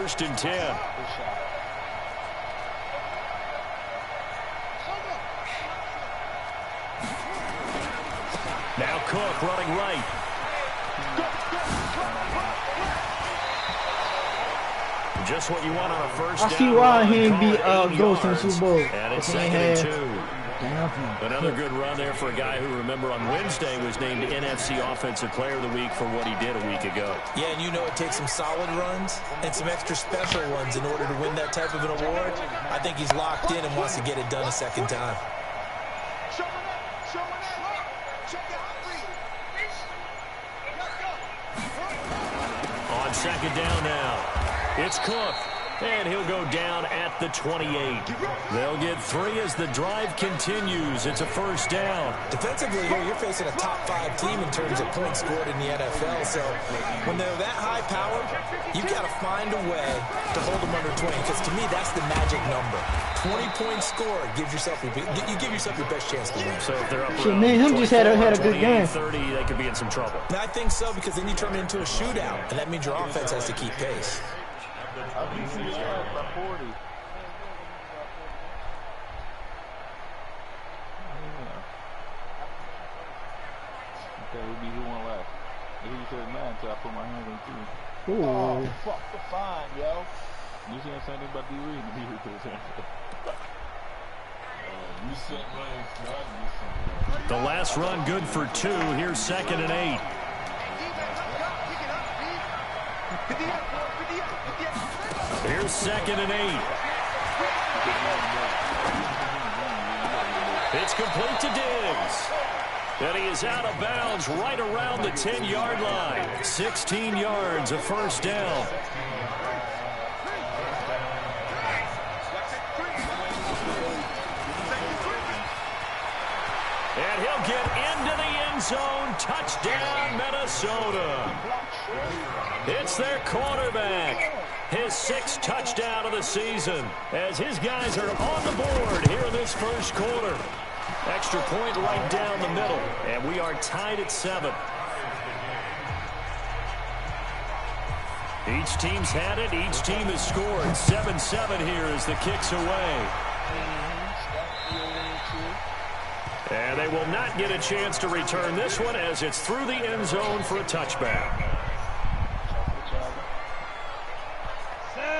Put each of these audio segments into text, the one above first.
first and 10. Now Cook running right. Just what you want on a first down. I see why he ain't beat Ghost in the Super Bowl. And it's second and 2. Another good run there for a guy who, remember, on Wednesday was named NFC Offensive Player of the Week for what he did a week ago. Yeah, and you know it takes some solid runs and some extra special ones in order to win that type of an award. I think he's locked in and wants to get it done a second time. On second down now, it's Cook. And he'll go down at the 28. They'll get 3 as the drive continues. It's a first down. Defensively here, you're facing a top-5 team in terms of points scored in the NFL. So when they're that high power, you've got to find a way to hold them under 20. Because to me, that's the magic number. 20 points scored gives yourself you give yourself your best chance to win. So if they're up around him just had a good game. 30, they could be in some trouble. And I think so, because then you turn it into a shootout, and that means your offense has to keep pace. I think he's by 40. Okay, we'll be who won last. Maybe you said 9 until I put my hands on 2. Ooh. Oh, fuck the fine, yo. You saying something about D. Reed? You said right. The last run good for 2. Here's second and 8. Here's second and 8. It's complete to Diggs. And he is out of bounds right around the 10-yard line. 16 yards, a first down. And he'll get into the end zone. Touchdown, Minnesota. It's their quarterback. His 6th touchdown of the season as his guys are on the board here in this first quarter. Extra point right down the middle, and we are tied at 7. Each team's had it. Each team has scored. 7-7 here as the kick's away. And they will not get a chance to return this one as it's through the end zone for a touchback.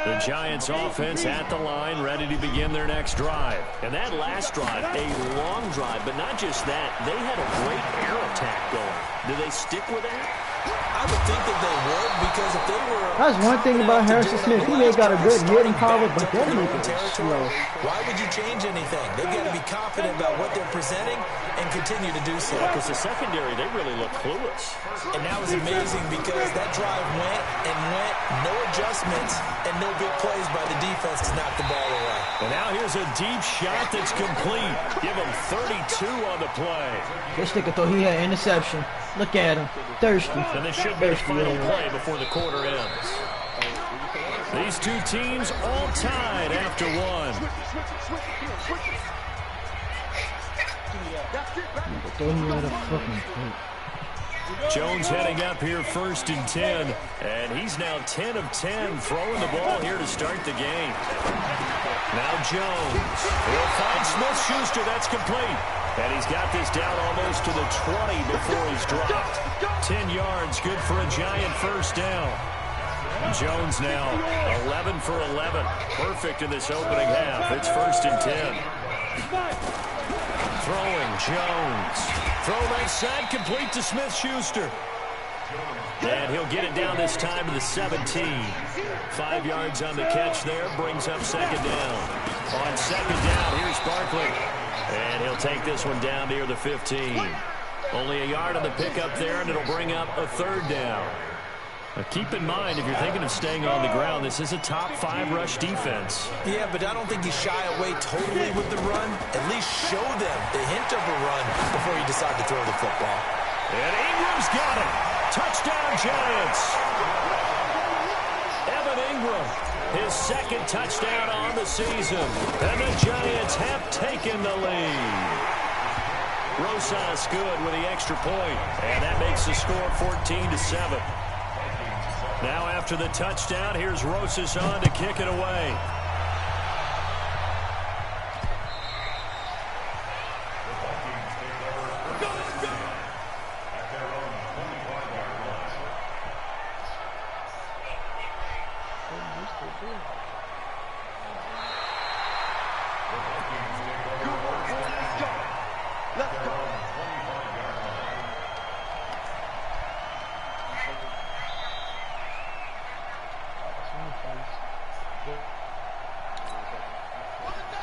The Giants offense at the line, ready to begin their next drive. And that last drive, a long drive, but not just that. They had a great air attack going. Do they stick with that? I would think that they would, because if they were... That's one thing about Harrison Smith. He may got a good hitting power, but that make it slow. Why would you change anything? They've got to be confident about what they're presenting and continue to do so. Because the secondary, they really look clueless. And that was amazing because that drive went and went, no adjustments, and no big plays by the defense to knock the ball away. And now here's a deep shot that's complete. Give him 32 on the play. This nigga thought he had interception. Look at him. Thirsty. And this should be the final play before the quarter ends. These two teams all tied after 1. Jones heading up here first and 10. And he's now 10 of 10 throwing the ball here to start the game. Now Jones will find Smith-Schuster. That's complete. And he's got this down almost to the 20 before he's dropped. 10 yards, good for a Giant first down. Jones now 11 for 11. Perfect in this opening half. It's first and 10. Throwing Jones. Throw right side, complete to Smith-Schuster. And he'll get it down this time to the 17. 5 yards on the catch there, brings up second down. On second down, here's Barkley. And he'll take this one down near the 15. Only a yard on the pickup there, and it'll bring up a third down. Now keep in mind, if you're thinking of staying on the ground, this is a top 5 rush defense. Yeah, but I don't think you shy away totally with the run. At least show them the hint of a run before you decide to throw the football. And Ingram's got it. Touchdown, Giants. Evan Ingram, his 2nd touchdown on the season. And the Giants have taken the lead. Rosas good with the extra point. And that makes the score 14-7. Now after the touchdown, here's Rosas on to kick it away.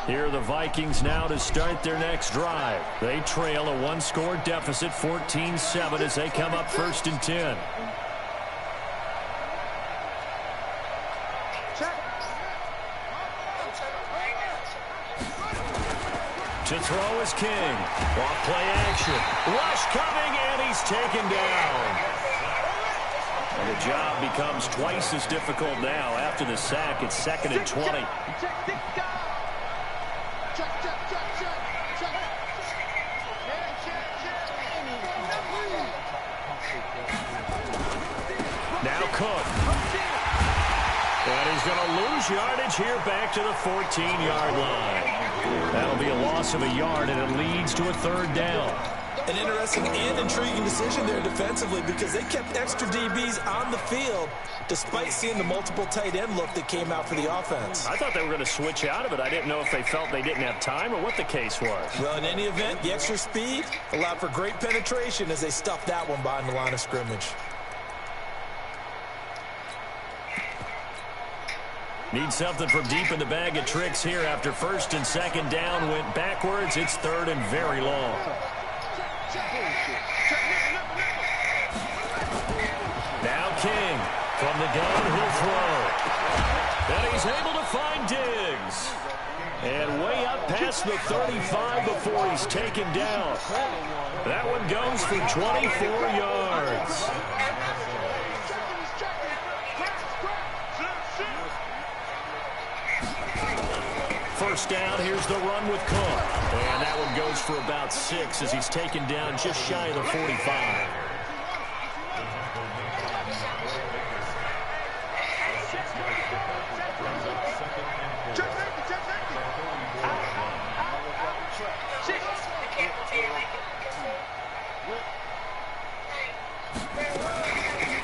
Here are the Vikings now to start their next drive. They trail a one-score deficit, 14-7, as they come up 1st and 10. To throw is King. Off play action. Rush coming, and he's taken down. And the job becomes twice as difficult now after the sack. It's 2nd and 20. Now Cook. And he's going to lose yardage here back to the 14-yard line. That'll be a loss of a yard, and it leads to a 3rd down. An interesting and intriguing decision there defensively because they kept extra DBs on the field despite seeing the multiple tight end look that came out for the offense. I thought they were going to switch out of it. I didn't know if they felt they didn't have time or what the case was. Well, in any event, the extra speed allowed for great penetration as they stuffed that one behind the line of scrimmage. Need something from deep in the bag of tricks here after 1st and 2nd down went backwards. It's 3rd and very long. Now King from the gun, he'll throw. And he's able to find Diggs. And way up past the 35 before he's taken down. That one goes for 24 yards. First down, here's the run with Cook. And that one goes for about 6 as he's taken down just shy of the 45.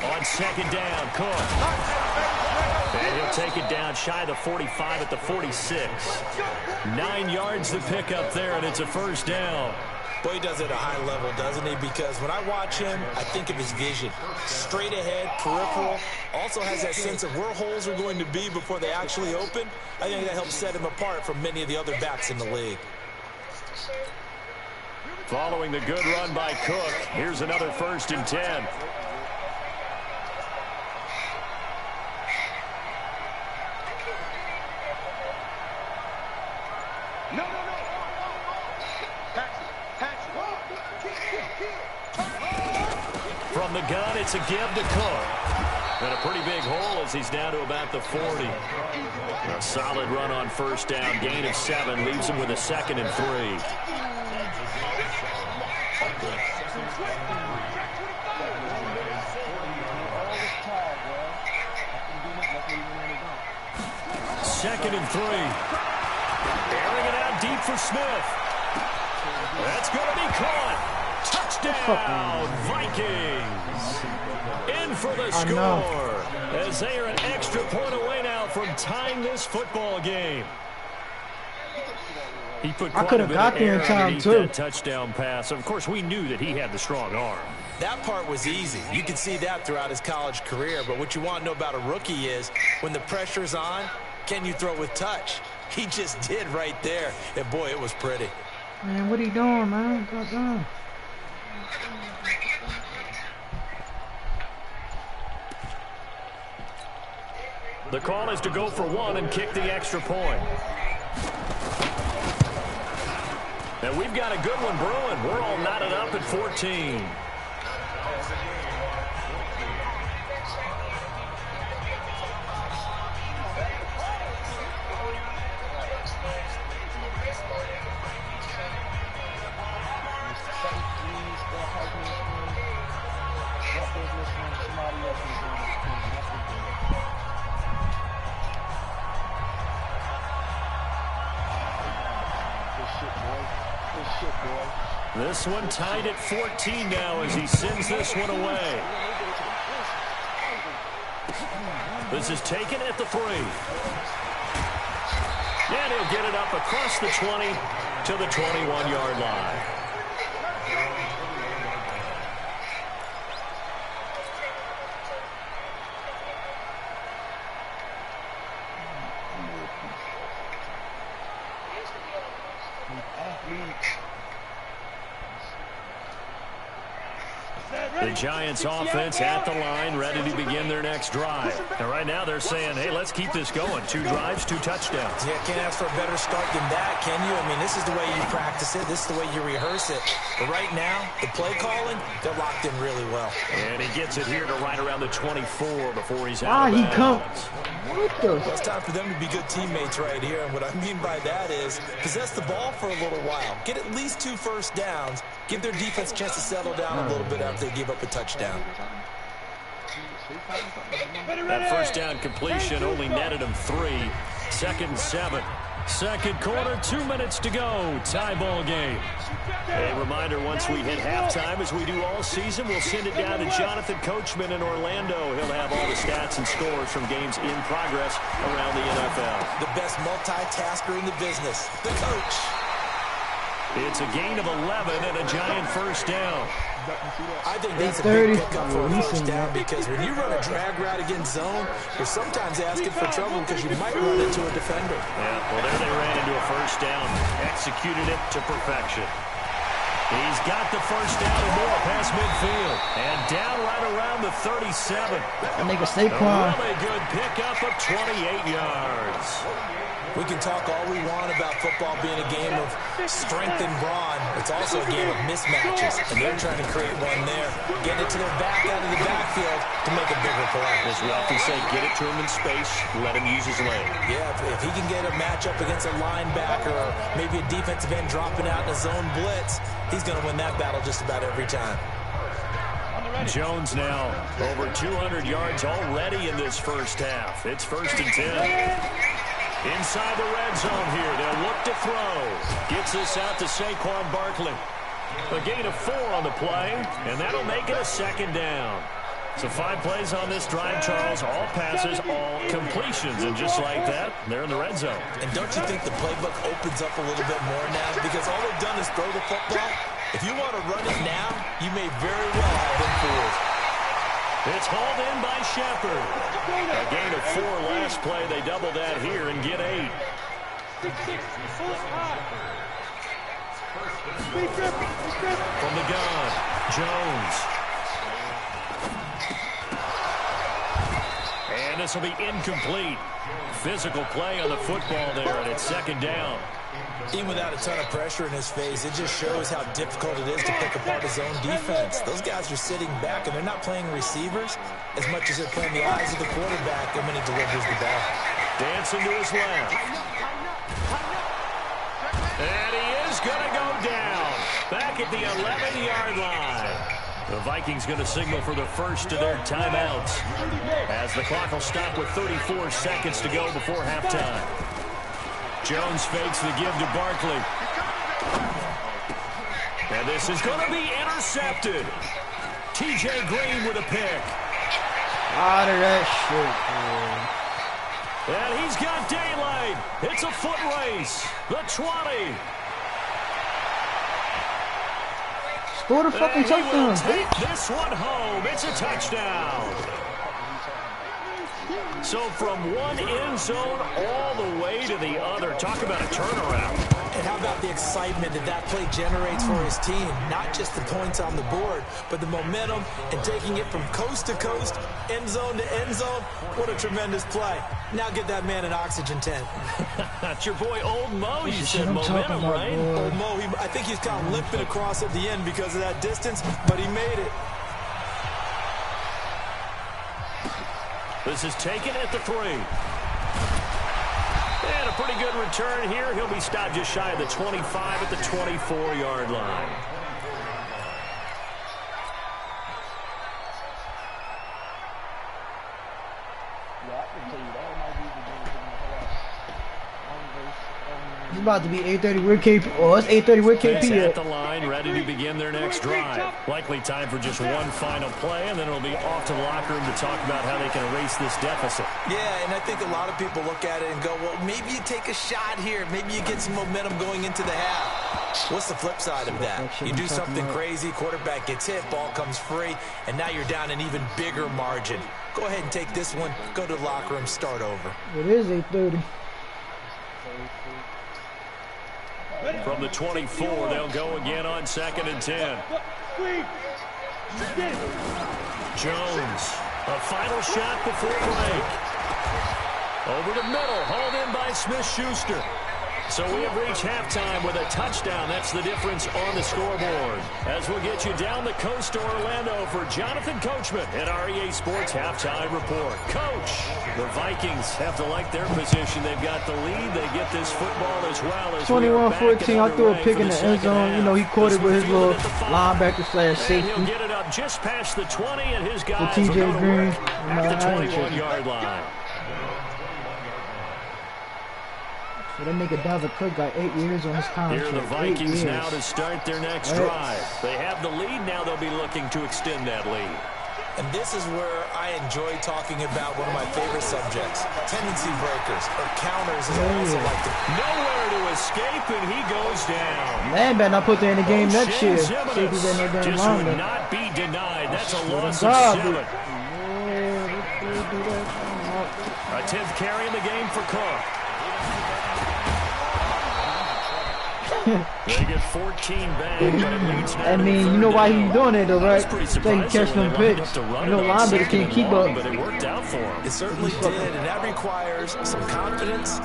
On 2nd down, Cook. And he'll take it down shy of the 45 at the 46. 9 yards to pick up there, and it's a 1st down. Boy, he does it at a high level, doesn't he? Because when I watch him, I think of his vision. Straight ahead, peripheral. Also has that sense of where holes are going to be before they actually open. I think that helps set him apart from many of the other backs in the league. Following the good run by Cook, here's another 1st and 10. From the gun, it's a give to Cook. And a pretty big hole as he's down to about the 40. A solid run on 1st down. Gain of 7 leaves him with a 2nd and 3. Second and 3. Airing it out deep for Smith. That's going to be caught. Touchdown, Vikings. In for the score. As they are an extra point away now from tying this football game. He put quite a bit of air underneath that touchdown pass. Of course, we knew that he had the strong arm. That part was easy. You could see that throughout his college career. But what you want to know about a rookie is when the pressure's on, can you throw with touch? He just did right there. And, boy, it was pretty. Man, what are you doing, man? God damn. The call is to go for 1 and kick the extra point. And we've got a good one brewing. We're all knotted up at 14. This one tied at 14 now as he sends this one away. This is taken at the 3. And he'll get it up across the 20 to the 21-yard line. The Giants offense at the line, ready to begin their next drive. And right now they're saying, hey, let's keep this going. 2 drives, 2 touchdowns. Yeah, can't ask for a better start than that, can you? I mean, this is the way you practice it. This is the way you rehearse it. But right now, the play calling, they're locked in really well. And he gets it here to right around the 24 before he's out of bounds. Well, it's time for them to be good teammates right here. And what I mean by that is possess the ball for a little while. Get at least 2 first downs. Give their defense a chance to settle down a little bit after they give up a touchdown. That first down completion only netted him 3. 2nd and 7. Second quarter, 2 minutes to go. Tie ball game. A reminder, once we hit halftime, as we do all season, we'll send it down to Jonathan Coachman in Orlando. He'll have all the stats and scores from games in progress around the NFL. The best multitasker in the business, the coach. It's a gain of 11 and a Giant first down. I think that's a big pickup for a first down because when you run a drag route against zone, you're sometimes asking for trouble because you might run into a defender. Yeah, well, there they ran into a first down. Executed it to perfection. He's got the first down and more past midfield. And down right around the 37. That nigga Saquon. A really good pickup of 28 yards. We can talk all we want about football being a game of strength and brawn. It's also a game of mismatches, and they're trying to create one there. Get it to their back out of the backfield to make a bigger play. As we often say, get it to him in space, let him use his leg. Yeah, if he can get a matchup against a linebacker or maybe a defensive end dropping out in a zone blitz, he's going to win that battle just about every time. Jones now over 200 yards already in this first half. It's 1st and 10. Inside the red zone here. They'll look to throw. Gets this out to Saquon Barkley. A gain of 4 on the play, and that'll make it a 2nd down. So 5 plays on this drive, Charles. All passes, all completions. And just like that, they're in the red zone. And don't you think the playbook opens up a little bit more now? Because all they've done is throw the football. If you want to run it now, you may very well have been fooled. It's hauled in by Shepard. A gain of 4 last play. They double that here and get 8. From the gun, Jones. And this will be incomplete. Physical play on the football there, and it's 2nd down. Even without a ton of pressure in his face, it just shows how difficult it is to pick apart his own defense. Those guys are sitting back, and they're not playing receivers as much as they're playing the eyes of the quarterback when he delivers the ball. Dancing to his left. And he is going to go down. Back at the 11-yard line. The Vikings going to signal for the first of their timeouts as the clock will stop with 34 seconds to go before halftime. Jones fakes the give to Barkley. And this is going to be intercepted. T.J. Green with a pick. Out of that shit, man. And he's got daylight. It's a foot race. The 20. Score the fucking touchdown. Take this one home. It's a touchdown. So from one end zone all the way to the other. Talk about a turnaround. And how about the excitement that that play generates for his team? Not just the points on the board, but the momentum and taking it from coast to coast, end zone to end zone. What a tremendous play. Now get that man an oxygen tent. That's your boy Old Mo. You said momentum, right? Old Mo, I think he's kind of limping across at the end because of that distance, but he made it. This is taken at the 3. And a pretty good return here. He'll be stopped just shy of the 25 at the 24-yard line. Yeah, I can tell you that might be the game. It's about to be 8:30 with KP. Oh, it's 8:30 with KP. At the line, ready to begin their next drive. Likely time for just one final play, and then it'll be off to the locker room to talk about how they can erase this deficit. Yeah, and I think a lot of people look at it and go, well, maybe you take a shot here. Maybe you get some momentum going into the half. What's the flip side of that? You do something crazy, quarterback gets hit, ball comes free, and now you're down an even bigger margin. Go ahead and take this one, go to the locker room, start over. It is 8:30. From the 24, they'll go again on 2nd and 10. Jones, a final shot before break. Over the middle, hauled in by Smith-Schuster. So we have reached halftime with a touchdown. That's the difference on the scoreboard. As we'll get you down the coast to Orlando for Jonathan Coachman at REA Sports Halftime Report. Coach, the Vikings have to like their position. They've got the lead. They get this football as well. As 21-14. I threw a pick in the end zone. You know, he caught it with his little linebacker slash safety. He'll get it up just past the 20, and his guys TJ Green at the 21-yard line. So that nigga Dalvin Cook got 8 years on his contract. Here are the Vikings now to start their next drive. They have the lead. Now they'll be looking to extend that lead. And this is where I enjoy talking about one of my favorite subjects, tendency breakers, or counters as I also like to. Nowhere to escape, and he goes down. Man, better not put that in the game next year. Safety better not just long would not be denied. That's a loss of 7. A 10th carry in the game for Cook. They get 14 back, but it leads now. I mean, you know why he's doing it though, right? So he can catch them picks. You know, linebackers can't keep up. But it worked out for him. It certainly did, and that requires some confidence,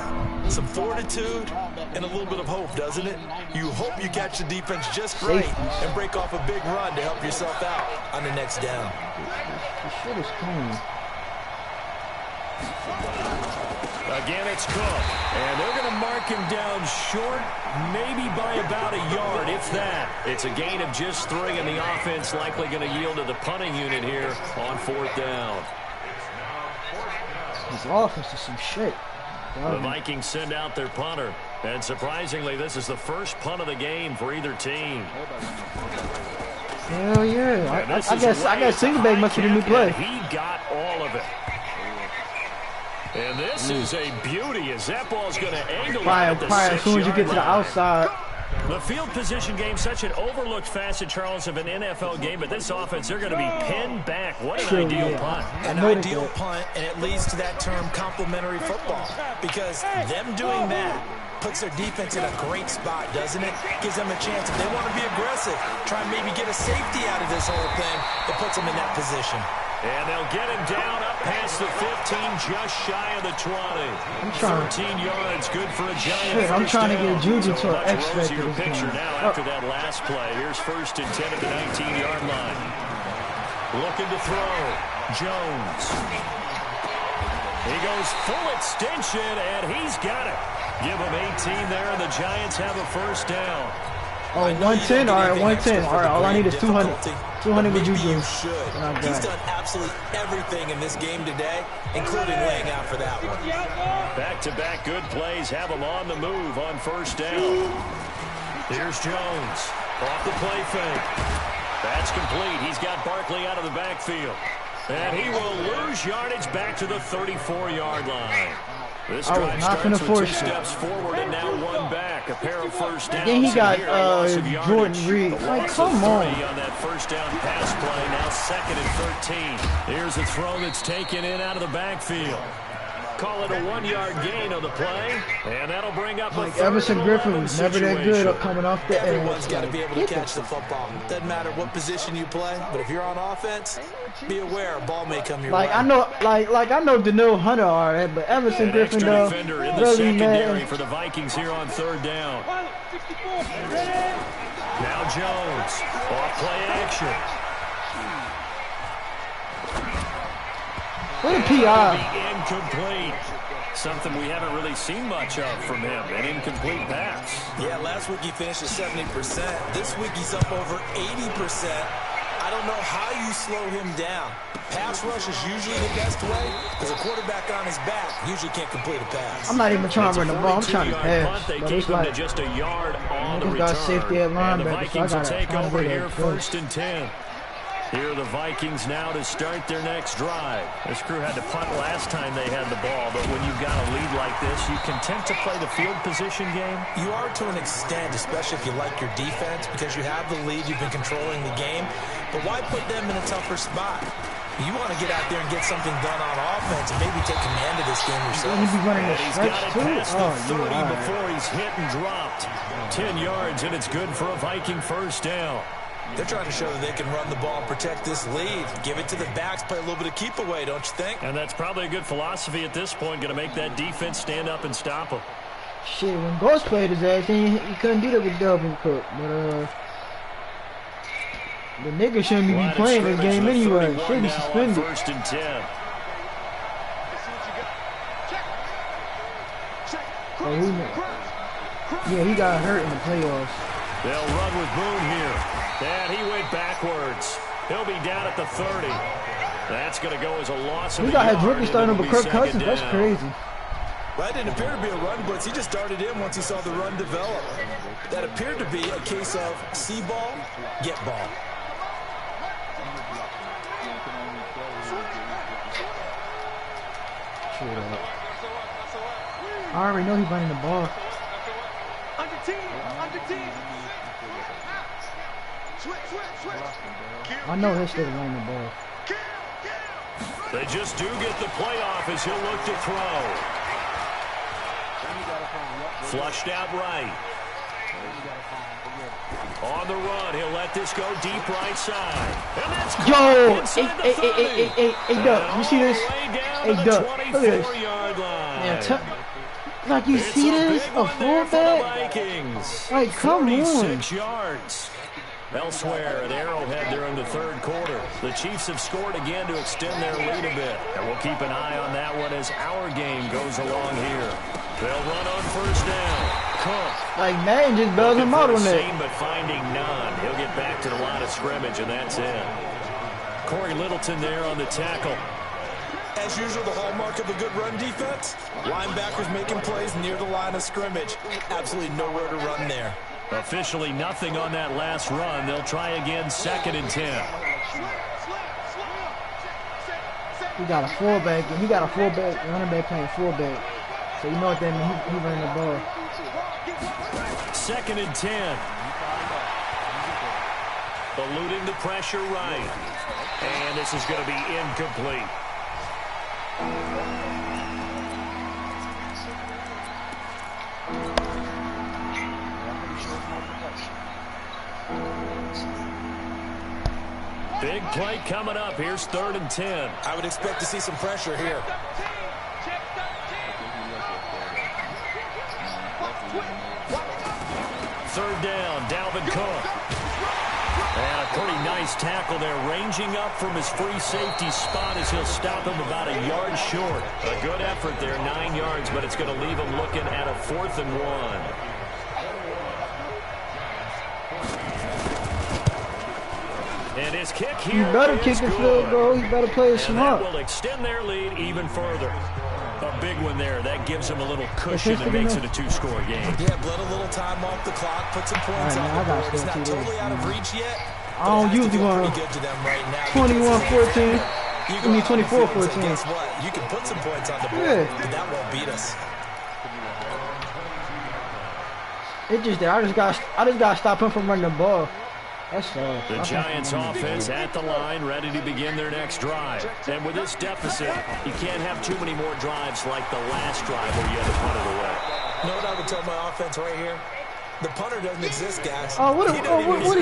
some fortitude, and a little bit of hope, doesn't it? You hope you catch the defense just right and break off a big run to help yourself out on the next down. The shit is clean. Again, it's Cook, and they're going to mark him down short, maybe by about a yard, if that. It's a gain of just 3, and the offense likely going to yield to the punting unit here on 4th down. This offense is some shit. The Vikings send out their punter, and surprisingly, this is the first punt of the game for either team. Hell yeah. I guess Singleback must be the new play. He got all of it. And this is a beauty as that ball's going to angle out at the 6-yard line. As soon as you get to the outside. The field position game, such an overlooked facet, Charles, of an NFL game, but this offense, they're going to be pinned back. What an ideal punt. An ideal punt, and it leads to that term complementary football, because them doing that puts their defense in a great spot, doesn't it? Gives them a chance. If they want to be aggressive, try and maybe get a safety out of this whole thing, it puts them in that position. And they'll get him down up past the 15, just shy of the 20. 13 yards, good for a Giant. Shit, I'm trying to get Juju to an X-ray. Picture now after that last play. Here's 1st and 10 at the 19-yard line. Looking to throw. Jones. He goes full extension, and he's got it. Give him 18 there, and the Giants have a 1st down. Oh, 110? All right, 110. All right, all I need is 200. 200 with Juju. He's done absolutely everything in this game today, including laying out for that one. Back-to-back good plays have him on the move on 1st down. Here's Jones. Off the play fake. That's complete. He's got Barkley out of the backfield. And he will lose yardage back to the 34-yard line. This drive starts with 2 steps forward and now 1 back. A pair of 1st downs. Then he got Jordan Reed. Like, come on. On that 1st down pass play. Now 2nd and 13. Here's a throw that's taken in out of the backfield. Call it a 1-yard gain on the play, and that'll bring up like Everson Griffin was never that good up coming off the edge. Everyone's got to be able to catch the football. Doesn't matter what position you play, but if you're on offense, be aware a ball may come your way. I know, I know Daniil Hunter all right, but Everson Griffin though, really mad. For the Vikings here on 3rd down. Now Jones off play action. What a PI. Incomplete. Something we haven't really seen much of from him. An incomplete pass. Yeah, last week he finished at 70%. This week he's up over 80%. I don't know how you slow him down. Pass rush is usually the best way because a quarterback on his back usually can't complete a pass. I'm not even trying to run the ball. I'm trying to pass. They But keep it's him to like, just a yard on the got safety at return. And the linebacker, so I Vikings will gotta take find a over way to here go. 1st and 10. Here are the Vikings now to start their next drive. This crew had to punt last time they had the ball, but when you've got a lead like this, you can tend to play the field position game. You are to an extent, especially if you like your defense, because you have the lead, you've been controlling the game. But why put them in a tougher spot? You want to get out there and get something done on offense and maybe take command of this game yourself. He'd be running the He's stretch got it too. past the 30 yeah, before he's hit and dropped. 10 yards, and it's good for a Viking first down. They're trying to show that they can run the ball and protect this lead. Give it to the backs, play a little bit of keep away, don't you think? And that's probably a good philosophy at this point, going to make that defense stand up and stop him. Shit, when Ghost played his ass, he couldn't do that with Delvin Cook. But the nigga shouldn't be playing this game anyway. Should be suspended. 1st and 10. Yeah, he got hurt in the playoffs. They'll run with Boone here. And he went backwards. He'll be down at the 30. That's going to go as a loss of a got his yard, rookie starting and over it'll be Kirk Cousins. second That's down. crazy. That didn't appear to be a run blitz. He just darted in once he saw the run develop. That appeared to be a case of see ball, get ball. I already know he's running the ball. I know he'll still running the ball. They just do get the playoff as he'll look to throw. Flushed out right. On the run, he'll let this go deep right side. And that's Yo, inside the 30. hey, Duck, you see this? Hey, Duck, look at this. 24-yard line. Yeah, like you It's see this? big A one there for the fullback? Vikings. Like, come on. 46 yards. Elsewhere at Arrowhead there in the 3rd quarter. The Chiefs have scored again to extend their lead a bit. And we'll keep an eye on that one as our game goes along here. They'll run on 1st down. Cook. Like, Madden just bailed him out on that. But finding none. He'll get back to the line of scrimmage, and that's it. Corey Littleton there on the tackle. As usual, the hallmark of a good run defense, linebackers making plays near the line of scrimmage. Absolutely nowhere to run there. Officially nothing on that last run. They'll try again, 2nd and 10. He got a fullback, and he got a fullback, running back playing fullback. So you know what that means? He running the ball. 2nd and 10. Eluding the pressure right. And this is going to be incomplete. Big play coming up. Here's 3rd and 10. I would expect to see some pressure here. 3rd down, Dalvin Cook. And a pretty nice tackle there, ranging up from his free safety spot as he'll stop him about a yard short. A good effort there, 9 yards, but it's going to leave him looking at a 4th and 1. And his kick here. You better kick the field goal. You better play it smart. That will extend their lead even further. A big one there. That gives them a little cushion and makes it a 2-score game. Yeah, let a little time off the clock, put some points on the board. It's not totally out of reach yet. I don't usually want 21-14. I mean 24-14. Guess what? You can put some points on the board, but that won't beat us. It just that I just got to stop him from running the ball. That's The Giants offense at the line, ready to begin their next drive. And with this deficit, you can't have too many more drives like the last drive where you had to punt it away. You know what I would tell my offense right here? The punter doesn't exist, guys. Oh, what do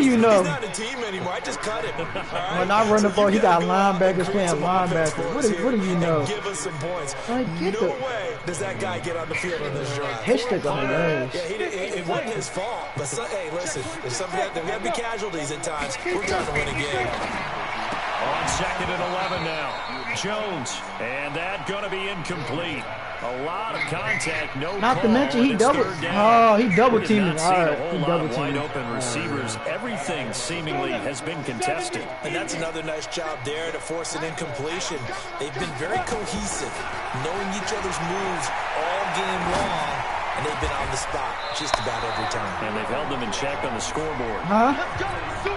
you know? He's not a team anymore. I just cut him. Right? When I run the ball, he got linebackers playing linebackers. What do you know? Give us some points. Like, No way does that guy get on the field on this drive. His stick on the ass. Yeah, it wasn't his fault. But hey, listen, there's got to be casualties at times. We're trying to win a game. On 2nd and 11 now. Jones, and that going to be incomplete. A lot of contact, no Not to call, mention he and it's double. third down. Oh, he double We have teaming. not All seen a right, whole he lot double of wide teaming. open receivers. Everything seemingly has been contested. And that's another nice job there to force an incompletion. They've been very cohesive, knowing each other's moves all game long, and they've been on the spot just about every time. And they've held them in check on the scoreboard. Huh?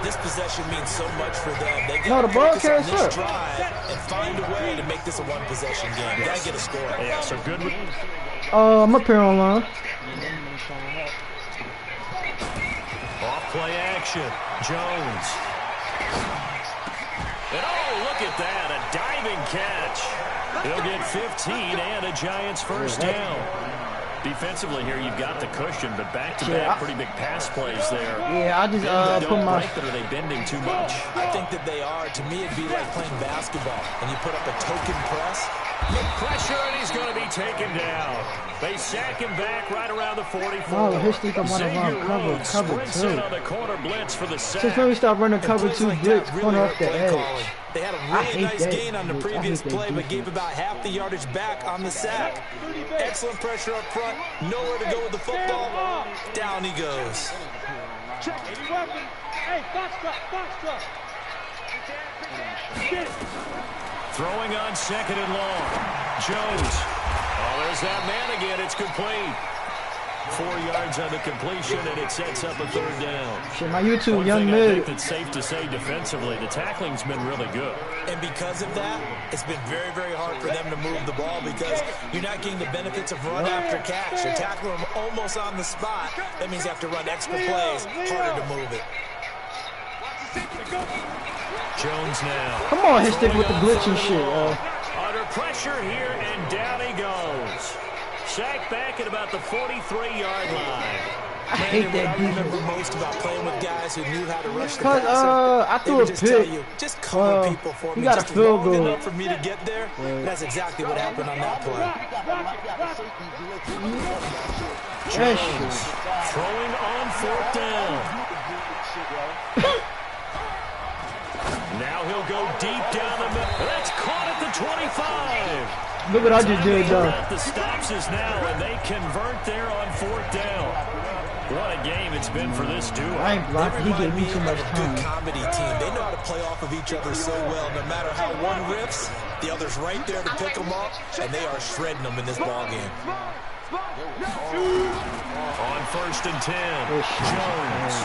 This possession means so much for them. They No, got the to ball focus on carries this up. drive and find a way to make this a one-possession game. Got to get a score. Yeah, so good. I'm up here online. Off play action. Jones. And oh, look at that. A diving catch. He'll get 15 and a Giants first down. Defensively here, you've got the cushion, but back-to-back pretty big pass plays there. Yeah, I just put my. Are they bending too much? I think that they are. To me, it'd be like playing basketball, and you put up a token press. Pressure, and he's going to be taken down. They sack him back right around the 44. Oh, history can run around cover in two. on the corner blitz for the sack. Since when we start running cover two Like blitz, really corner hurt off the play edge. calling. They had a really nice that gain on the defense. I previous hate that play, but defense. gave about half the yardage back on the sack. Excellent pressure up front. Nowhere to go with the football. Down he goes. Check any weapon. Hey, box truck. Throwing on second and long. Jones. Oh, there's that man again. It's complete. 4 yards on the completion, and it sets up a third down. Shit, my YouTube One young thing I think mid. that's safe to say defensively, the tackling's been really good. And because of that, it's been very, very hard for them to move the ball because you're not getting the benefits of run after catch. You're tackling them almost on the spot. That means you have to run extra plays, harder to move it. Jones now. Come on, hit stick with the glitch and shit. Under pressure here, and down he goes. Sacked back at about the 43-yard line. I hate that I remember defense. most about playing with guys who knew how to rush the Cause passer. I They threw would a just tell pick. you, just cover people for you me. got a just field long goal. enough for me to get there. That's exactly what happened on that play. That shit. Throwing on fourth down. Now he'll go deep down the middle. That's caught at the 25. Look what I just did, though. The stops is now, and they convert there on fourth down. What a game it's been for this duo. I ain't blocking. He gave me too much Of a good time. comedy team. They know how to play off of each other so well. No matter how one rips, the other's right there to pick them up, and they are shredding them in this ball game. On first and 10, Jones.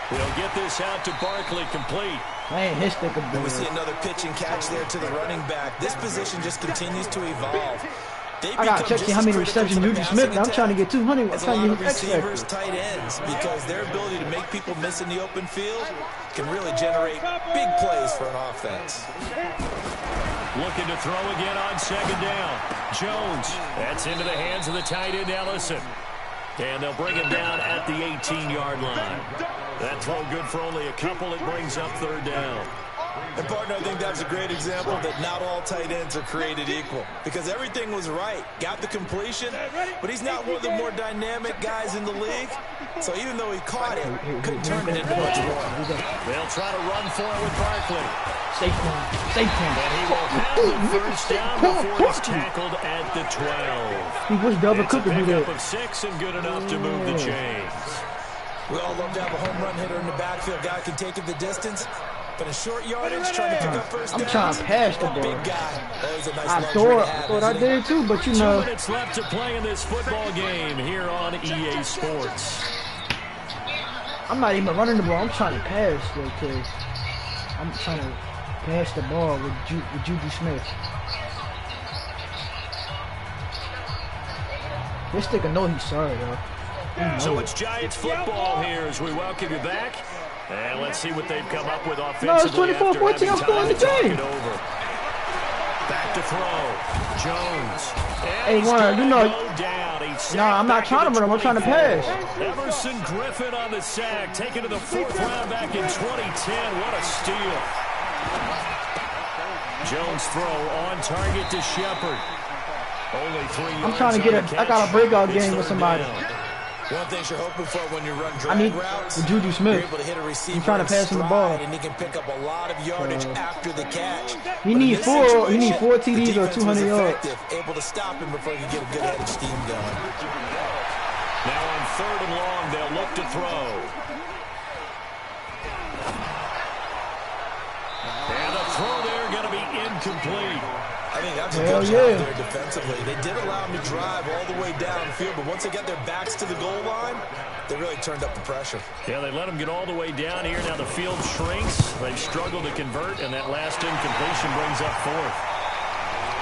He'll get this out to Barkley, complete. I ain't hit stick a We bit. see another pitch and catch there to the running back. This position just continues to evolve. I gotta check see how many receptions Juju Smith. I'm trying to get 200. I'm As a trying lot to of get his X receivers, factor. tight ends, because their ability to make people miss in the open field can really generate big plays for an offense. Looking to throw again on second down. Jones. That's into the hands of the tight end, Ellison. And they'll bring him down at the 18-yard line. That throw good for only a couple. It brings up third down. And, partner, I think that's a great example that not all tight ends are created equal. Because everything was right. Got the completion, but he's not one of the more dynamic guys in the league. So even though he caught it, couldn't turn it into much more. They'll try to run for it with Barkley. Safe one. Safe And one. he will have the first down before he's tackled at the 12. He was double It's a cooking me pickup there. of 6 and good enough to move the chains. We all love to have a home run hitter in the backfield. Guy can take it the distance. But a short yardage, trying to pick up first down. I'm trying to pass the ball. Big guy. Always a nice I luxury to have, thought I isn't it? did too, but you 2 know. minutes left to play in this football game here on EA Sports. I'm not even running the ball. I'm trying to pass, because I'm trying to pass the ball with Juju Smith. This nigga know he's sorry, though. So it's Giants football here as we welcome you back. And let's see what they've come up with offensively. No, it's 24-14. after having I'm still in the time to talk game. it over. Back to throw. Jones. Hey, He's Warner, you gonna know. go down. He's Nah, I'm not sacked trying to back run him. I'm trying to 24. pass. Everson Griffin on the sack, taken to the 4th round back in 2010. What a steal. Jones throw on target to Shepard. Only 3 yards. I'm trying to get on a. the I got catch. a breakout It's game with third somebody. down. One thing you're hoping for when you run I need drag routes, the Juju you're Smith. able to hit a receiver I'm trying to pass him the ball. and he can pick up a lot of yardage after the catch. He need four TDs or 200 yards. Able to stop him before he can get a good headed steam going. Now on 3rd and long, they'll look to throw. And the throw there going to be incomplete. I think that's a good job there defensively. They did allow him to drive all the way downfield, but once they got their backs to the goal line, they really turned up the pressure. Yeah, they let him get all the way down here. Now the field shrinks. They've struggled to convert, and that last incompletion brings up 4th.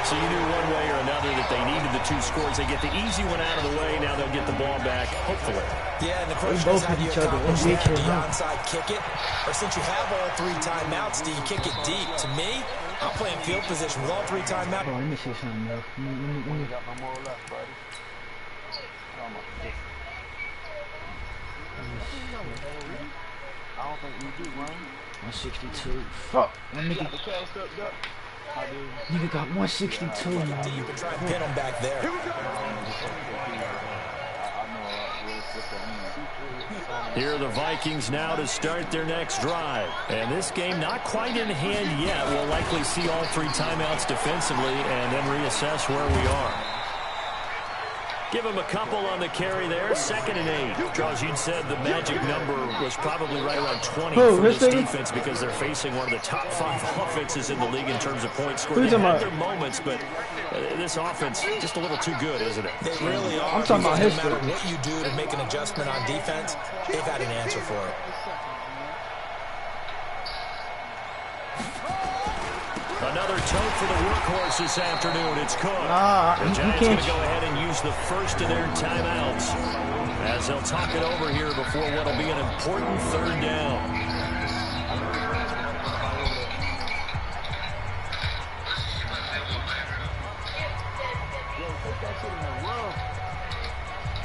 So you knew one way or another that they needed the 2 scores. They get the easy one out of the way. Now they'll get the ball back, hopefully. Yeah, and the question is, how do you accomplish that? Do you onside kick it? Or since you have all 3 timeouts, do you kick it deep? To me, I'm playing field position with all 3 timeouts. Oh, let me see something, bro. Let me. Got no more left, buddy. Oh, my God. I don't think we do, man. 162. Fuck. That nigga. Nigga got 162, man. Deep and try and pin him back there. Here are the Vikings now to start their next drive. And this game not quite in hand yet. We'll likely see all 3 timeouts defensively and then reassess where we are. Give him a couple on the carry there. 2nd and 8. Charles, you'd said the magic number was probably right around 20 for this defense because they're facing one of the top 5 offenses in the league in terms of points scored. They had their moments, but this offense just a little too good, isn't it? They really are. I'm talking about history. No matter what you do to make an adjustment on defense, they've had an answer for it. Another tote for the workhorse this afternoon. It's Cook. The Giants going to go ahead and use the first of their timeouts as they'll talk it over here before what will be an important 3rd down.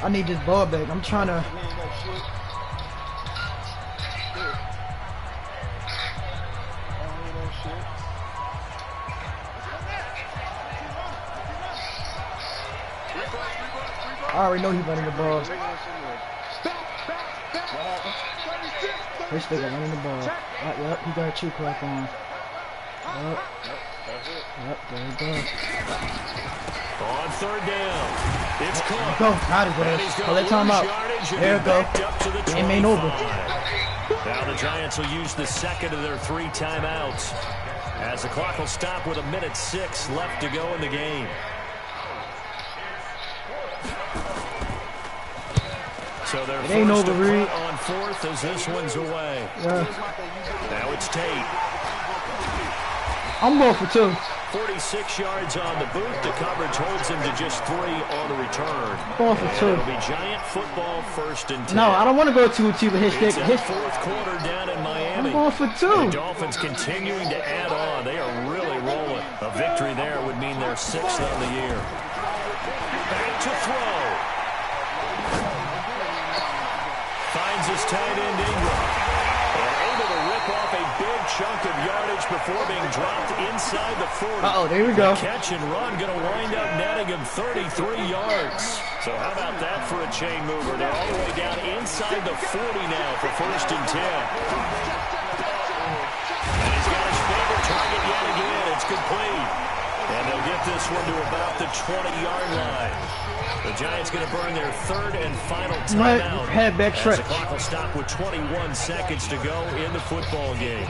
I need this ball back. I'm trying to. I already know he's running the ball. This nigga running the ball. Yep, he got a 2 clock on. Yep, there we go. On 3rd down, it's Cook. Go, out of there. Let time out. There we go. Game ain't over. Now the Giants will use the 2nd of their 3 timeouts as the clock will stop with 1:06 left to go in the game. So they're it ain't over, Reed. On 4th as this one's away. Yeah. Now it's Tate. I'm going for 2. 46 yards on the boot. The coverage holds him to just 3 on the return. Going for 2. It'll be Giant football 1st and 10. No, I don't want to go 2 with his It's the 4th quarter down in Miami. I'm going for 2. The Dolphins continuing to add on. They are really rolling. A victory there would mean they're 6th on the year. Back to throw. Finds his tight end Ingram. And able to rip off a big chunk of yardage before being dropped inside the 40. Uh-oh, there we go. The catch and run going to wind up netting him 33 yards. So how about that for a chain mover? They're all the way down inside the 40 now for 1st and 10. And he's got his favorite target yet again. It's complete. And they'll get this one to about the 20-yard line. The Giants going to burn their 3rd and final timeout. Head back stretch. The clock will stop with 21 seconds to go in the football game.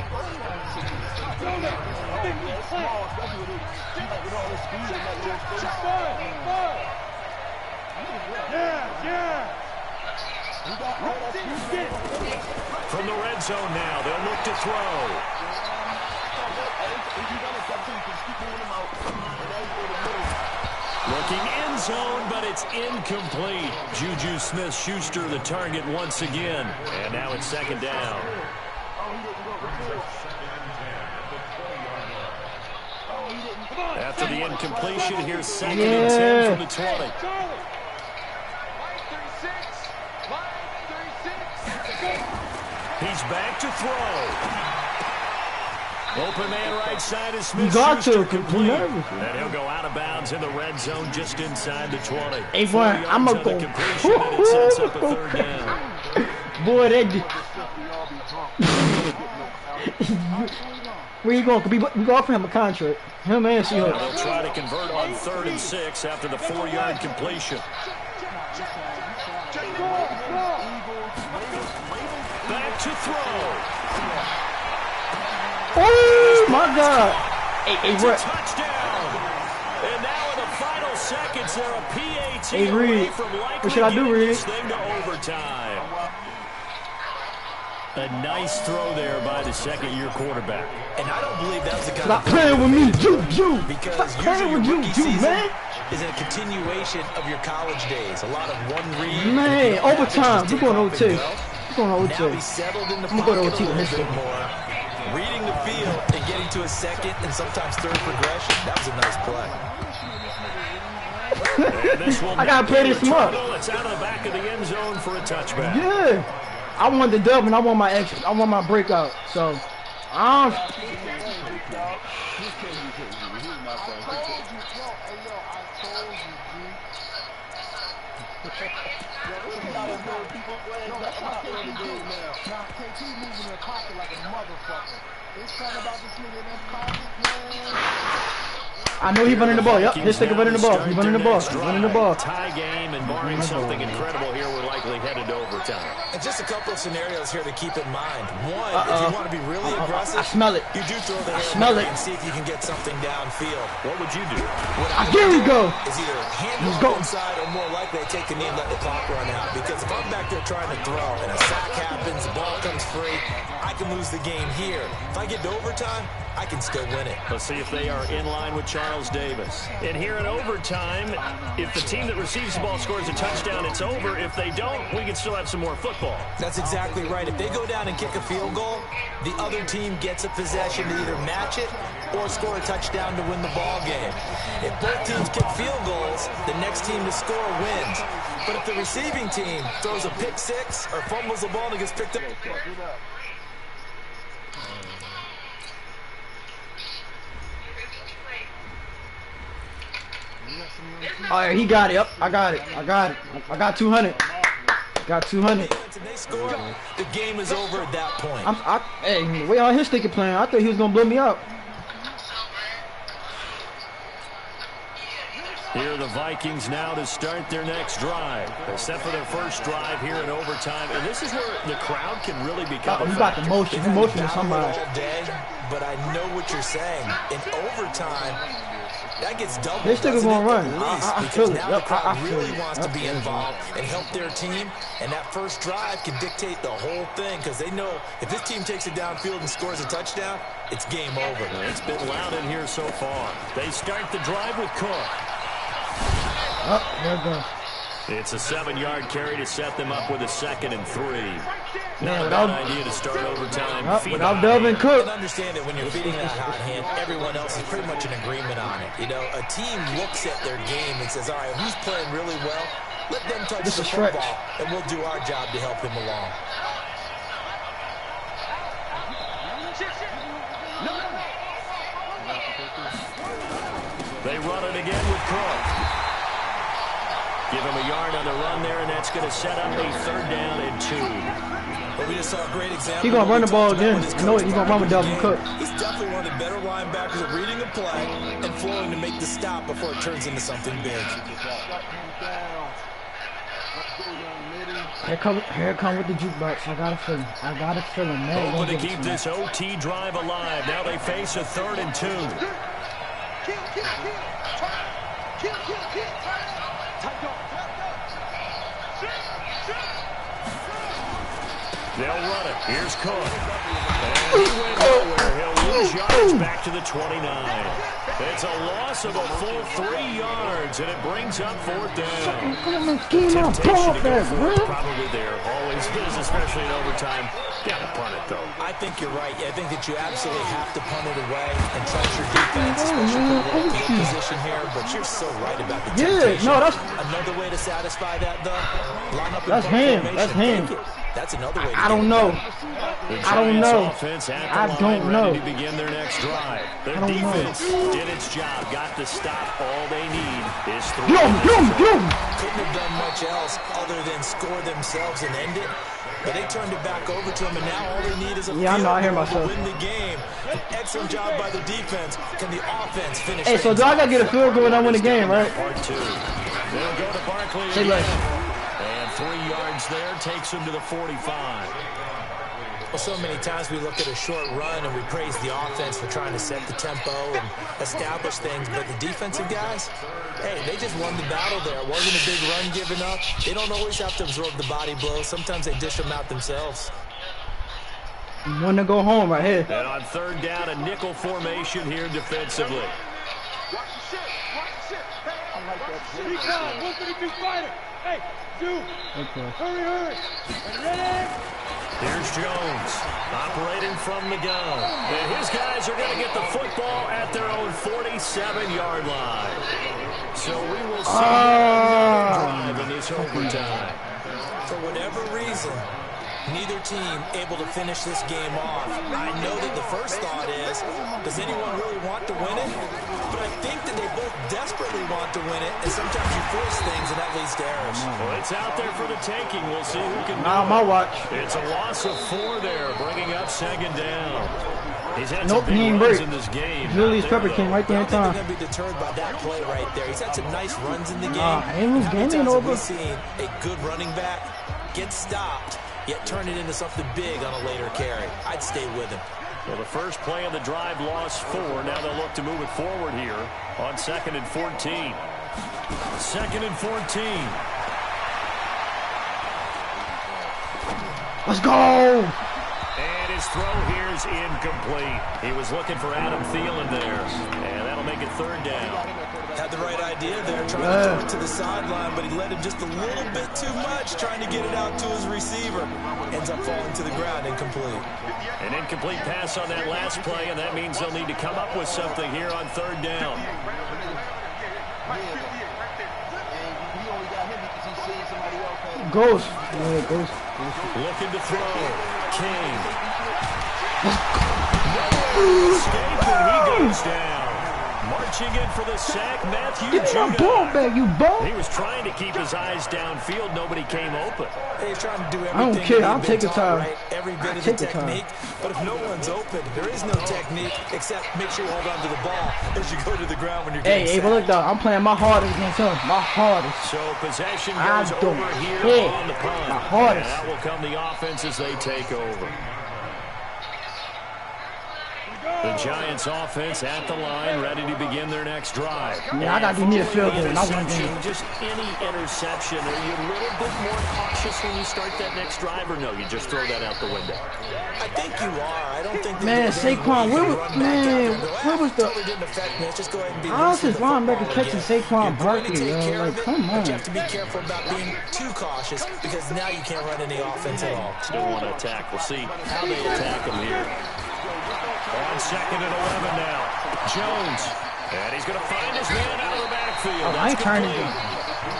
From the red zone now, they'll look to throw. Looking end zone, but it's incomplete. Juju Smith-Schuster the target once again. And now it's 2nd down. After the incompletion, here's 2nd and 10 from the 20. He's back to throw. Open man right side is You Smith. got to, Complete. because you're nervous. And he'll go out of bounds in the red zone just inside the 20. Hey, boy, I'm going to go. Completion, and it sets up a third down. Boy, that... Where you going? We offer him a contract. Him and They'll try to convert on 3rd and 6 after the 4-yard completion. Back to throw. Oh, my God. Hey, It's a touchdown. And now in the final seconds, they're a PAT Hey, away Reed. from likely What should I do, getting Reed? this thing to overtime. A nice throw there by the second-year quarterback. And I don't believe that was the kind Stop of playing with me, Ju. because Stop playing usually with your you, rookie Ju, season man. is a continuation of your college days. A lot of one read. Man, overtime. We're going OT. We're going Now OT. he's settled in the I'm going pocket to a OT with little his bit more. Reading the field and getting to a second and sometimes third progression. That was a nice play. I got to play this smart. It's out of the back of the end zone for a touchback. Yeah. I want the dub and I want my extra. I want my breakout. So, I know he's running the ball. Yep, his nigga running the ball. He's running the ball. He's running the ball. Tie game, and barring something incredible here, we're likely headed to overtime. And just a couple of scenarios here to keep in mind. One, if you want to be really aggressive, I smell it. you do throw the Hail smell Mary it. and see if you can get something downfield. What would you do? Here we go. Is either hand Let's off go. inside or more likely to take the knee and let the clock run out. Because if I'm back there trying to throw and a sack happens, the ball comes free, I can lose the game here. If I get to overtime, I can still win it. Let's see if they are in line with Charles Davis. And here in overtime, if the team that receives the ball scores a touchdown, it's over. If they don't, we can still have some more football. That's exactly right. If they go down and kick a field goal, the other team gets a possession to either match it or score a touchdown to win the ball game. If both teams kick field goals, the next team to score wins. But if the receiving team throws a pick six or fumbles the ball and it gets picked up... All right, he got it. Yep, I got it. I got 200. Got 200. They score, the game is over at that point. Hey, the way on his sticky playing, I thought he was gonna blow me out. Here are the Vikings now to start their next drive. They set for their first drive here in overtime. And this is where the crowd can really become You a got the factor. motion. You motion to somebody. all day, but I know what you're saying. In overtime, that gets doubled. This nigga doesn't gonna it? run. At least, I because feel it. now Yep, the crowd I feel really it. wants to be involved and help their team. And that first drive can dictate the whole thing because they know if this team takes it downfield and scores a touchdown, it's game over. It's been loud in here so far. They start the drive with Cook. Oh, there it goes. It's a 7-yard carry to set them up with a 2nd and 3. Not a without- bad idea to start overtime. Without Delvin Cook. And understand that when you're feeding that hot hand, everyone else is pretty much in agreement on it. You know, a team looks at their game and says, all right, who's playing really well? Let them touch This the is stretch. football, and we'll do our job to help him along. They run it again with Cook. Give him a yard on the run there, and that's going to set up a 3rd down and 2. But we just saw a great example. He gonna run the ball again. With his I know it. He coach gonna run with Delvin game. Cook. He's definitely one of the better linebackers at reading a play and flowing to make the stop before it turns into something big. Here come with the jukebox. I got a feeling. Man, Hoping to gonna give it keep me. this OT drive alive. Now they face a 3rd and 2. They'll run it. Here's Cook. And he went nowhere. He'll lose yards back to the 29. It's a loss of a full 3 yards, and it brings up 4th down. Come on, get my Temptation ball to go back, for it, man. probably there. Always is, especially in overtime. Gotta punt it, though. I think you're right. I think that you absolutely have to punt it away and trust your defense, especially for the field position here. But you're so right about the temptation. Yeah, no, that's Another way to satisfy that, though, line up in That's front him. formation. That's him. Take it. That's another way to I don't know. I don't know. I don't know. Ready to begin their next drive. Their defense did its job. Got to stop. All they need is 3. Couldn't have done much else other than score themselves and end it. But they turned it back over to him, and now all they need is a field goal to win the game. An excellent job by the defense. Can the offense finish? Hey, so do I gotta get a field goal when I win the game, right? Part 2. They'll go to Barkley Say again. less. And 3 yards there takes him to the 45. Well, so many times we look at a short run and we praise the offense for trying to set the tempo and establish things, but the defensive guys, hey, they just won the battle there. It wasn't a big run given up. They don't always have to absorb the body blows. Sometimes they dish them out themselves. Want to go home right here. And on 3rd down, a nickel formation here defensively. Watch the shit. Watch the shit. I like that. 132 fighter. Hey, Zoo. Okay. Hurry. Ready? Here's Jones, operating from the gun. And his guys are going to get the football at their own 47-yard line. So we will see drive in this overtime. For whatever reason, neither team able to finish this game off. I know that the first thought is, does anyone really want to win it? But I think that they both desperately want to win it, and sometimes you force things, and that leads to errors. Well, it's out there for the taking. We'll see who can do My watch. It's a loss of 4 there, bringing up 2nd down. He's had Nope, some he big ain't runs break. in this game. Julius Pepper came right there in I don't time. think they're going to be deterred by that play right there. He's had some nice runs in the game. Ain't lose How many game ain't times have over. we seen a good running back get stopped, yet turn it into something big on a later carry? I'd stay with him. Well, the first play of the drive lost 4. Now they'll look to move it forward here on 2nd and 14. 2nd and 14. Let's go. And his throw here is incomplete. He was looking for Adam Thielen there. And that'll make it 3rd down. Had the right idea there, trying to throw it to the sideline, but he led him just a little bit too much, trying to get it out to his receiver. Ends up falling to the ground, incomplete. An incomplete pass on that last play, and that means they'll need to come up with something here on 3rd down. Ghost. Yeah, Ghost. Looking to throw. King. Escaping, he goes down. Marching in for the sack, Matthew Get my Judon. ball back, you bum. He was trying to keep his eyes downfield. Nobody came open. Hey, he's trying to do everything. I don't care. I'll take the time. Right? Every bit of the technique. But if no one's open, there is no technique except make sure you hold on to the ball as you go to the ground when you're getting Hey, but look, though, I'm playing my hardest against him. My hardest. So possession I goes don't over here care. on the punt. My hardest. And that will come the offense as they take over. The Giants offense at the line, ready to begin their next drive. Yeah, I got to give me a field goal. Not one Interception, game. just any interception. Are you a little bit more cautious when you start that next drive, or no, you just throw that out the window? I think you are. I don't think Man, Saquon, where was the... Totally didn't affect me. Let's just go ahead and be How's loose with his the linebacker football catching again. Saquon You're going to Barkley, take yo? care Like, of it, come but on. you have to be careful about being too cautious because now you can't run any offense at all. Still want to attack. We'll see how they attack him here. On 2nd and 11 now. Jones. And he's going to find his man out of the backfield. Oh, I ain't turning him.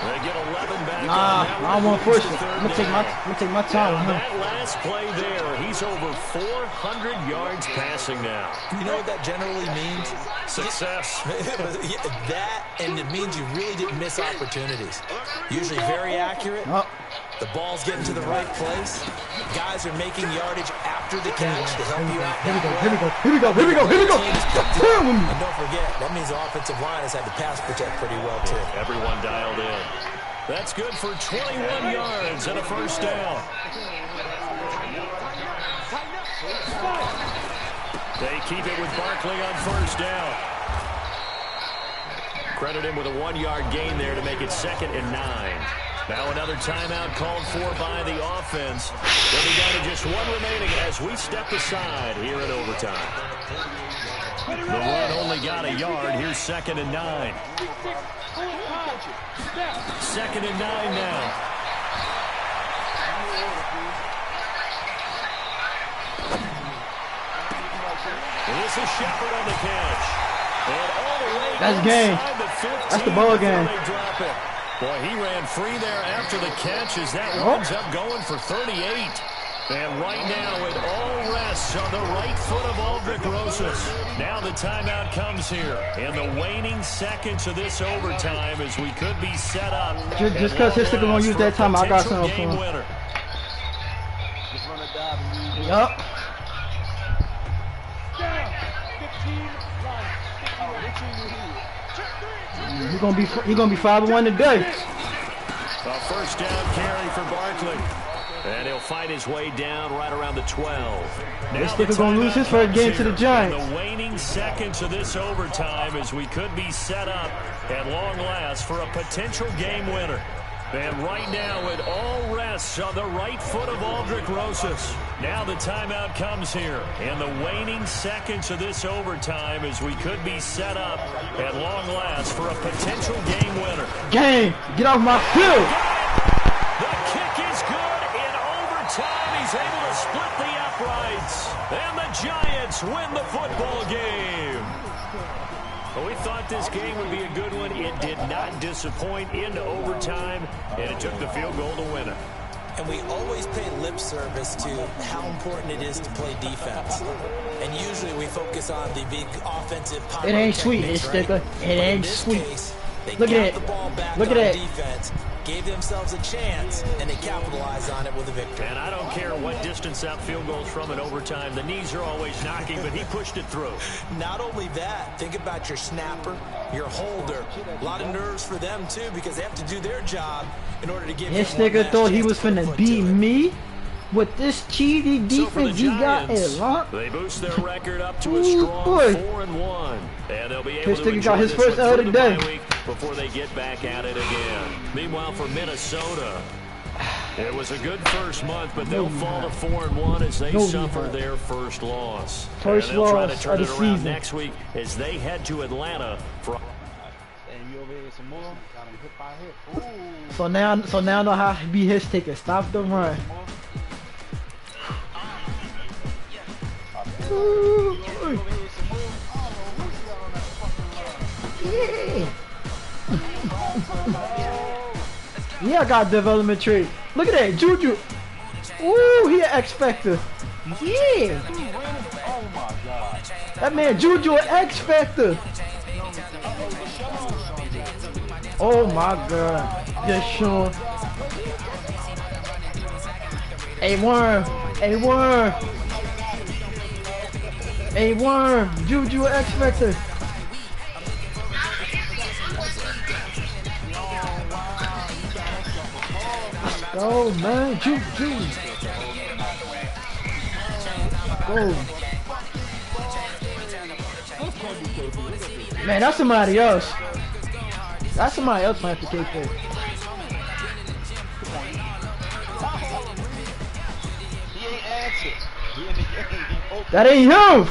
They get 11 back. Nah, I don't want to push it. I'm gonna take my time On with him. that last play there, he's over 400 yards passing now. You know what that generally means? Success. That, and it means you really didn't miss opportunities. Usually very accurate. Oh. The ball's getting to the right place. Guys are making yardage after the catch to help you out. Here we go. And don't forget, that means the offensive line has had to pass protect pretty well, too. Everyone dialed in. That's good for 21 yards and a 1st down. They keep it with Barkley on 1st down. Credit him with a 1-yard gain there to make it 2nd and 9. Now another timeout called for by the offense. They'll be down to just 1 remaining as we step aside here in overtime. The run only got a yard. Here's 2nd and 9. 2nd and 9 now. And this is Shepard on the catch. And all the way That's game. inside the 15 That's the ball game. they drop it. Boy, he ran free there after the catch as that winds up going for 38. And right now it all rests on the right foot of Aldrich Rosas. Now the timeout comes here in the waning seconds of this overtime as we could be set up. Just because his sticker won't use that time, I got something for him. Yup. You're gonna be 5-1 today. A first down carry for Barkley. And he'll fight his way down right around the 12. This sticker's gonna lose his first game to the Giants. In the waning seconds of this overtime as we could be set up at long last for a potential game winner. And right now it all rests on the right foot of Aldrich Rosas. Now the timeout comes here in the waning seconds of this overtime as we could be set up at long last for a potential game winner. Game! Get off my field! The kick is good in overtime. He's able to split the uprights. And the Giants win the football game. Well, we thought this game would be a good one. It did not disappoint into overtime, and it took the field goal to win it. And we always pay lip service to how important it is to play defense. And usually we focus on the big offensive power. It ain't sweet, it's sticker. It ain't sweet. Look at it. Look at it. Defense gave themselves a chance, and they capitalized on it with a victory. And I don't care what distance that field goes from in overtime. The knees are always knocking, but he pushed it through. Not only that, think about your snapper, your holder. A lot of nerves for them, too, because they have to do their job in order to give This nigga thought he was finna beat me with this cheesy defense he got in lock. They boost their record up to a strong 4-1. And they'll be able to enjoy got his this first out of the day week before they get back at it again. Meanwhile, for Minnesota, it was a good first month, but they'll fall to 4-1 as they suffer their first loss. First and they'll try to loss turn of it the around season. next week as they head to Atlanta for. So now I know how to be his ticket. Stop the run. Yeah, I got development trade. Look at that, Juju. Ooh, he an X Factor. Yeah. That man Juju an X Factor. Oh my God. Just Sean. A-Worm. A-Worm. A-Worm. Juju an X Factor. Go, man. Juju. Go. Man, that's somebody else. That's somebody else might have to take it. That ain't him.